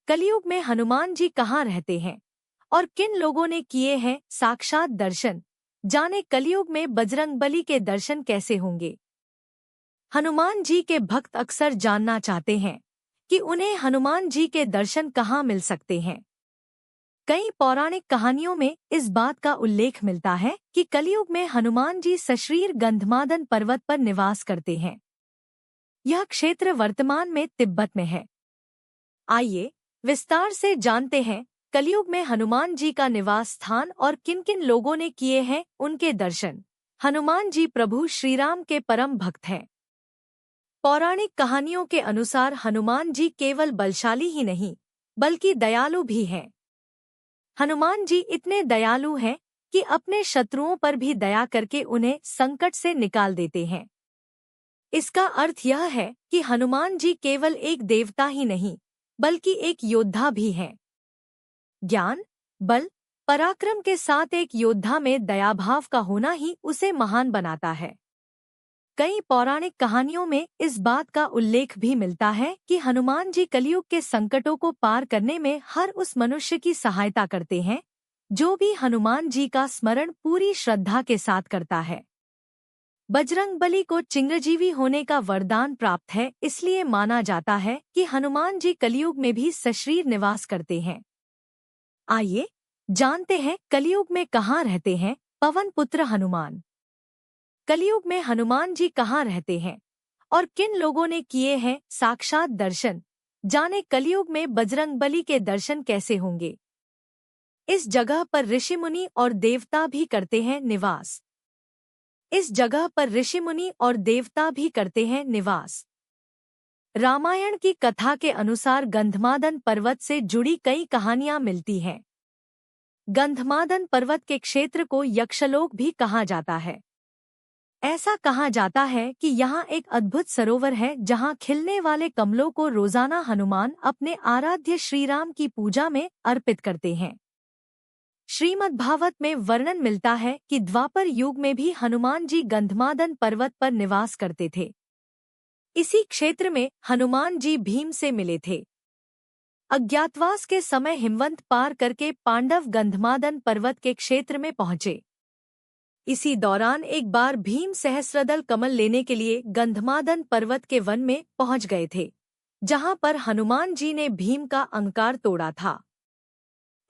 कलयुग में हनुमान जी कहाँ रहते हैं और किन लोगों ने किए हैं साक्षात दर्शन। जाने कलयुग में बजरंगबली के दर्शन कैसे होंगे। हनुमान जी के भक्त अक्सर जानना चाहते हैं कि उन्हें हनुमान जी के दर्शन कहाँ मिल सकते हैं। कई पौराणिक कहानियों में इस बात का उल्लेख मिलता है कि कलयुग में हनुमान जी सशरीर गंधमादन पर्वत पर निवास करते हैं। यह क्षेत्र वर्तमान में तिब्बत में है। आइए विस्तार से जानते हैं कलयुग में हनुमान जी का निवास स्थान और किन किन लोगों ने किए हैं उनके दर्शन। हनुमान जी प्रभु श्रीराम के परम भक्त हैं। पौराणिक कहानियों के अनुसार हनुमान जी केवल बलशाली ही नहीं बल्कि दयालु भी हैं। हनुमान जी इतने दयालु हैं कि अपने शत्रुओं पर भी दया करके उन्हें संकट से निकाल देते हैं। इसका अर्थ यह है कि हनुमान जी केवल एक देवता ही नहीं बल्कि एक योद्धा भी हैं। ज्ञान, बल, पराक्रम के साथ एक योद्धा में दयाभाव का होना ही उसे महान बनाता है। कई पौराणिक कहानियों में इस बात का उल्लेख भी मिलता है कि हनुमान जी कलयुग के संकटों को पार करने में हर उस मनुष्य की सहायता करते हैं जो भी हनुमान जी का स्मरण पूरी श्रद्धा के साथ करता है। बजरंगबली को चिरंजीवी होने का वरदान प्राप्त है, इसलिए माना जाता है कि हनुमान जी कलयुग में भी सशरीर निवास करते हैं। आइए जानते हैं कलयुग में कहाँ रहते हैं पवन पुत्र हनुमान। कलयुग में हनुमान जी कहाँ रहते हैं और किन लोगों ने किए हैं साक्षात दर्शन। जाने कलयुग में बजरंगबली के दर्शन कैसे होंगे। इस जगह पर ऋषि मुनि और देवता भी करते हैं निवास। इस जगह पर ऋषि मुनि और देवता भी करते हैं निवास। रामायण की कथा के अनुसार गंधमादन पर्वत से जुड़ी कई कहानियां मिलती हैं। गंधमादन पर्वत के क्षेत्र को यक्षलोक भी कहा जाता है। ऐसा कहा जाता है कि यहाँ एक अद्भुत सरोवर है जहाँ खिलने वाले कमलों को रोजाना हनुमान अपने आराध्य श्रीराम की पूजा में अर्पित करते हैं। श्रीमद्भागवत में वर्णन मिलता है कि द्वापर युग में भी हनुमान जी गंधमादन पर्वत पर निवास करते थे। इसी क्षेत्र में हनुमान जी भीम से मिले थे। अज्ञातवास के समय हिमवंत पार करके पांडव गंधमादन पर्वत के क्षेत्र में पहुंचे। इसी दौरान एक बार भीम सहस्रदल कमल लेने के लिए गंधमादन पर्वत के वन में पहुंच गए थे, जहां पर हनुमान जी ने भीम का अहंकार तोड़ा था।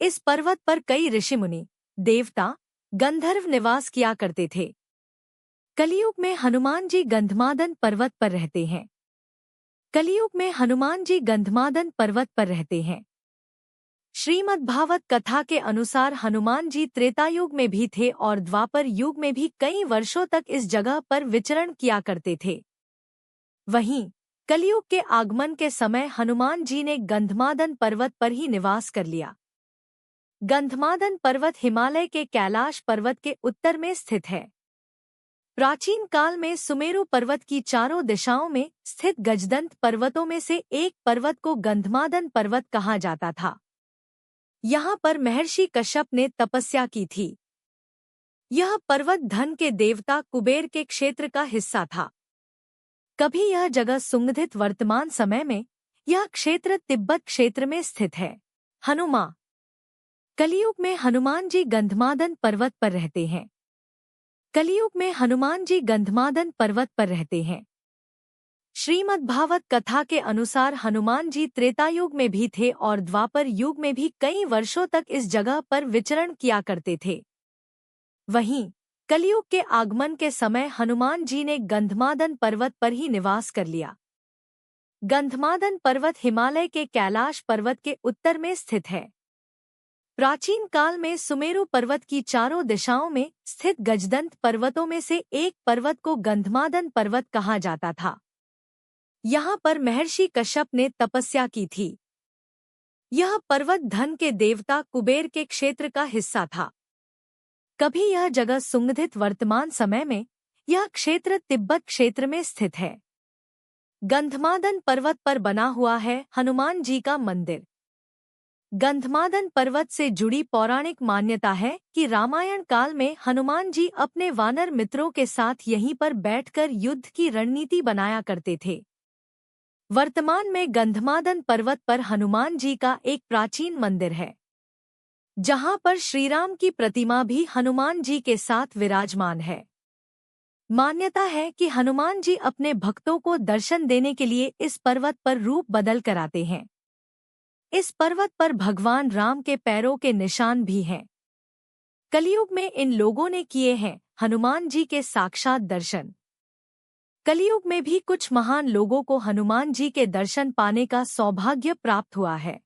इस पर्वत पर कई ऋषि मुनि, देवता, गंधर्व निवास किया करते थे। कलयुग में हनुमान जी गंधमादन पर्वत पर रहते हैं। कलयुग में हनुमान जी गंधमादन पर्वत पर रहते हैं। श्रीमद्भागवत कथा के अनुसार हनुमान जी त्रेतायुग में भी थे और द्वापर युग में भी कई वर्षों तक इस जगह पर विचरण किया करते थे। वहीं कलयुग के आगमन के समय हनुमान जी ने गंधमादन पर्वत पर ही निवास कर लिया। गंधमादन पर्वत हिमालय के कैलाश पर्वत के उत्तर में स्थित है। प्राचीन काल में सुमेरु पर्वत की चारों दिशाओं में स्थित गजदंत पर्वतों में से एक पर्वत को गंधमादन पर्वत कहा जाता था। यहाँ पर महर्षि कश्यप ने तपस्या की थी। यह पर्वत धन के देवता कुबेर के क्षेत्र का हिस्सा था। कभी यह जगह सुंगधित वर्तमान समय में यह क्षेत्र तिब्बत क्षेत्र में स्थित है। हनुमा कलयुग में हनुमान जी गंधमादन पर्वत पर रहते हैं। कलयुग में हनुमान जी गंधमादन पर्वत पर रहते हैं। श्रीमद्भागवत कथा के अनुसार हनुमान जी त्रेतायुग में भी थे और द्वापर युग में भी कई वर्षों तक इस जगह पर विचरण किया करते थे। वहीं कलयुग के आगमन के समय हनुमान जी ने गंधमादन पर्वत पर ही निवास कर लिया। गंधमादन पर्वत हिमालय के कैलाश पर्वत के उत्तर में स्थित है। प्राचीन काल में सुमेरु पर्वत की चारों दिशाओं में स्थित गजदंत पर्वतों में से एक पर्वत को गंधमादन पर्वत कहा जाता था। यहाँ पर महर्षि कश्यप ने तपस्या की थी। यह पर्वत धन के देवता कुबेर के क्षेत्र का हिस्सा था। कभी यह जगह सुंगधित वर्तमान समय में यह क्षेत्र तिब्बत क्षेत्र में स्थित है। गंधमादन पर्वत पर बना हुआ है हनुमान जी का मंदिर। गंधमादन पर्वत से जुड़ी पौराणिक मान्यता है कि रामायण काल में हनुमान जी अपने वानर मित्रों के साथ यहीं पर बैठकर युद्ध की रणनीति बनाया करते थे। वर्तमान में गंधमादन पर्वत पर हनुमान जी का एक प्राचीन मंदिर है, जहां पर श्रीराम की प्रतिमा भी हनुमान जी के साथ विराजमान है। मान्यता है कि हनुमान जी अपने भक्तों को दर्शन देने के लिए इस पर्वत पर रूप बदल कर आते हैं। इस पर्वत पर भगवान राम के पैरों के निशान भी हैं। कलयुग में इन लोगों ने किए हैं हनुमान जी के साक्षात दर्शन। कलयुग में भी कुछ महान लोगों को हनुमान जी के दर्शन पाने का सौभाग्य प्राप्त हुआ है।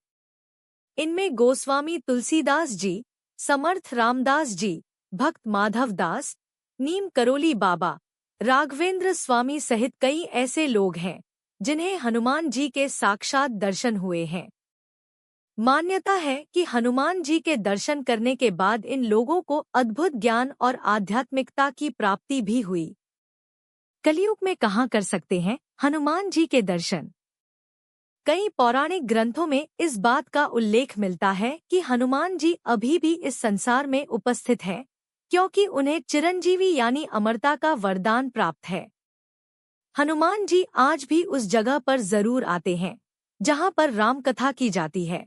इनमें गोस्वामी तुलसीदास जी, समर्थ रामदास जी, भक्त माधव दास, नीम करोली बाबा, राघवेंद्र स्वामी सहित कई ऐसे लोग हैं जिन्हें हनुमान जी के साक्षात दर्शन हुए हैं। मान्यता है कि हनुमान जी के दर्शन करने के बाद इन लोगों को अद्भुत ज्ञान और आध्यात्मिकता की प्राप्ति भी हुई। कलयुग में कहाँ कर सकते हैं हनुमान जी के दर्शन? कई पौराणिक ग्रंथों में इस बात का उल्लेख मिलता है कि हनुमान जी अभी भी इस संसार में उपस्थित हैं, क्योंकि उन्हें चिरंजीवी यानी अमरता का वरदान प्राप्त है। हनुमान जी आज भी उस जगह पर जरूर आते हैं जहां पर राम कथा की जाती है।